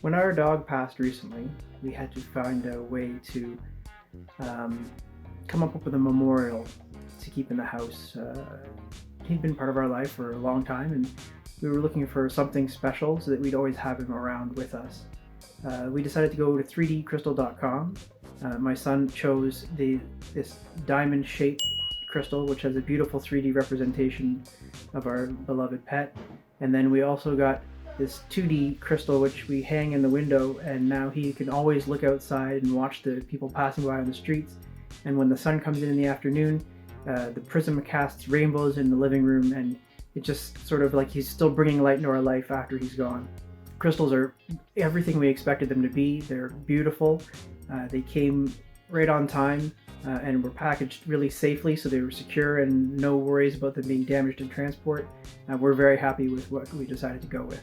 When our dog passed recently, we had to find a way to come up with a memorial to keep in the house. He'd been part of our life for a long time, and we were looking for something special so that we'd always have him around with us. We decided to go to 3dcrystal.com. My son chose this diamond-shaped crystal, which has a beautiful 3D representation of our beloved pet. And then we also got this 2D crystal which we hang in the window, and now he can always look outside and watch the people passing by on the streets. And when the sun comes in the afternoon, the prism casts rainbows in the living room, and it just sort of like he's still bringing light into our life after he's gone. Crystals are everything we expected them to be. They're beautiful. They came right on time and were packaged really safely, so they were secure and no worries about them being damaged in transport. We're very happy with what we decided to go with.